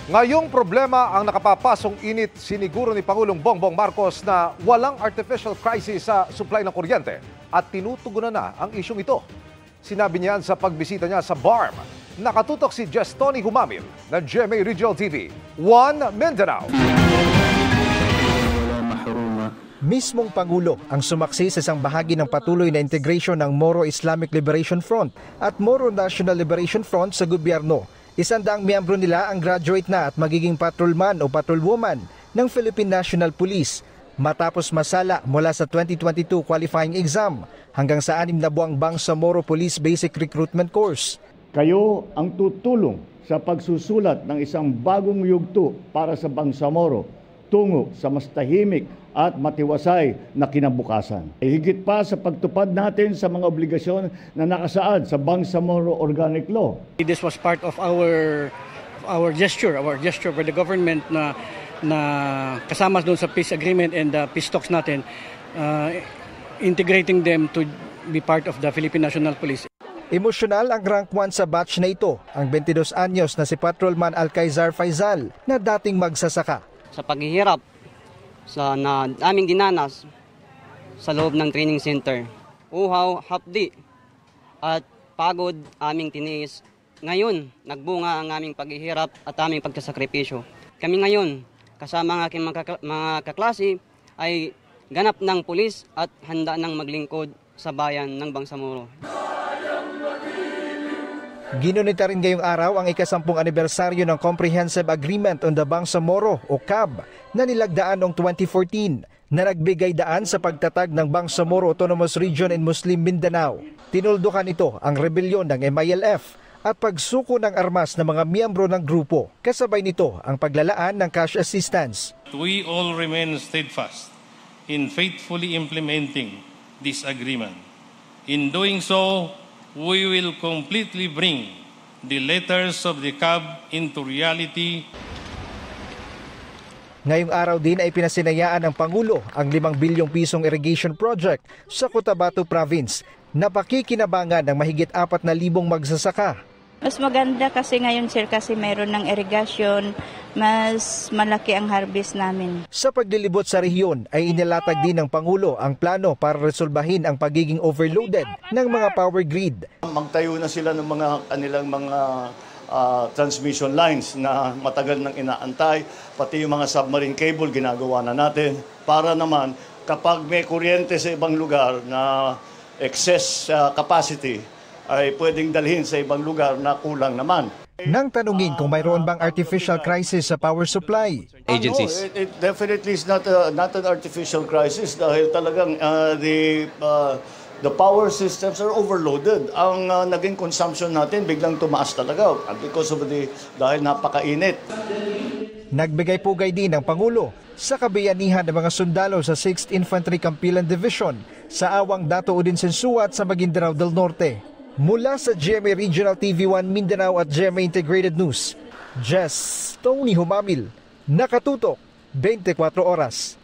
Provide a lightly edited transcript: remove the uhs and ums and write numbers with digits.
Ngayong problema ang nakapapasong init siniguro ni Pangulong Bongbong Marcos na walang artificial crisis sa supply ng kuryente at tinutugunan na ang isyong ito. Sinabi niyan sa pagbisita niya sa BARM. Nakatutok si Tony Humamil ng GMA Regional TV, 1 Mindanao. Mismong Pangulo ang sumaksi sa isang bahagi ng patuloy na integration ng Moro Islamic Liberation Front at Moro National Liberation Front sa gobyerno. 100 miyembro nila ang graduate na at magiging patrolman o patrolwoman ng Philippine National Police matapos masala mula sa 2022 qualifying exam hanggang sa 6 na buwang Bangsamoro Police Basic Recruitment Course. Kayo ang tutulong sa pagsusulat ng isang bagong yugto para sa Bangsamoro tungo sa mas tahimik at matiwasay na kinabukasan. Higit pa sa pagtupad natin sa mga obligasyon na nakasaad sa Bangsamoro Organic Law. This was part of our gesture for the government na kasama doon sa peace agreement and the peace talks natin, integrating them to be part of the Philippine National Police. Emosyonal ang rank 1 sa batch na ito, ang 22 anyos na si Patrolman Alcaizar Faizal na dating magsasaka. Sa paghihirap na aming dinanas sa loob ng training center, uhaw, hapdi at pagod aming tiniis. Ngayon, nagbunga ang aming paghihirap at aming pagkasakripisyo. Kami ngayon, kasama ang aking mga kaklase, ay ganap ng pulis at handa ng maglingkod sa bayan ng Bangsamoro. Ginunita rin ngayong araw ang ika-10 anibersaryo ng Comprehensive Agreement on the Bangsamoro o CAB na nilagdaan noong 2014 na nagbigay daan sa pagtatag ng Bangsamoro Autonomous Region in Muslim Mindanao. Tinuldukan ito ang rebelyon ng MILF at pagsuko ng armas ng mga miyembro ng grupo. Kasabay nito ang paglalaan ng cash assistance. We all remain steadfast in faithfully implementing this agreement. In doing so, we will completely bring the letters of the CAB into reality. Ngayong araw din ay pinasinayaan ng Pangulo ang 5 bilyong pisong irrigation project sa Cotabato Province na pakikinabangan ng mahigit 4,000 magsasaka. Mas maganda kasi ngayon sir kasi mayroon ng irrigation, mas malaki ang harvest namin. Sa paglilibot sa rehiyon ay inilatag din ng Pangulo ang plano para resolbahin ang pagiging overloaded ng mga power grid. Magtayo na sila ng kanilang mga transmission lines na matagal nang inaantay, pati yung mga submarine cable ginagawa na natin para naman kapag may kuryente sa ibang lugar na excess capacity ay pwedeng dalhin sa ibang lugar na kulang naman. Nang tanungin kung mayroon bang artificial crisis sa power supply agencies. It definitely is not an artificial crisis dahil talagang the power systems are overloaded. Ang naging consumption natin biglang tumaas talaga dahil napakainit. Nagbigay-pugay din ng Pangulo sa kabayanihan ng mga sundalo sa 6th Infantry Campilan Division sa awang Dato Udin Sensuat sa Maguindanao del Norte. Mula sa GMA Regional TV 1 Mindanao at GMA Integrated News, Tony Humamil, nakatutok 24 oras.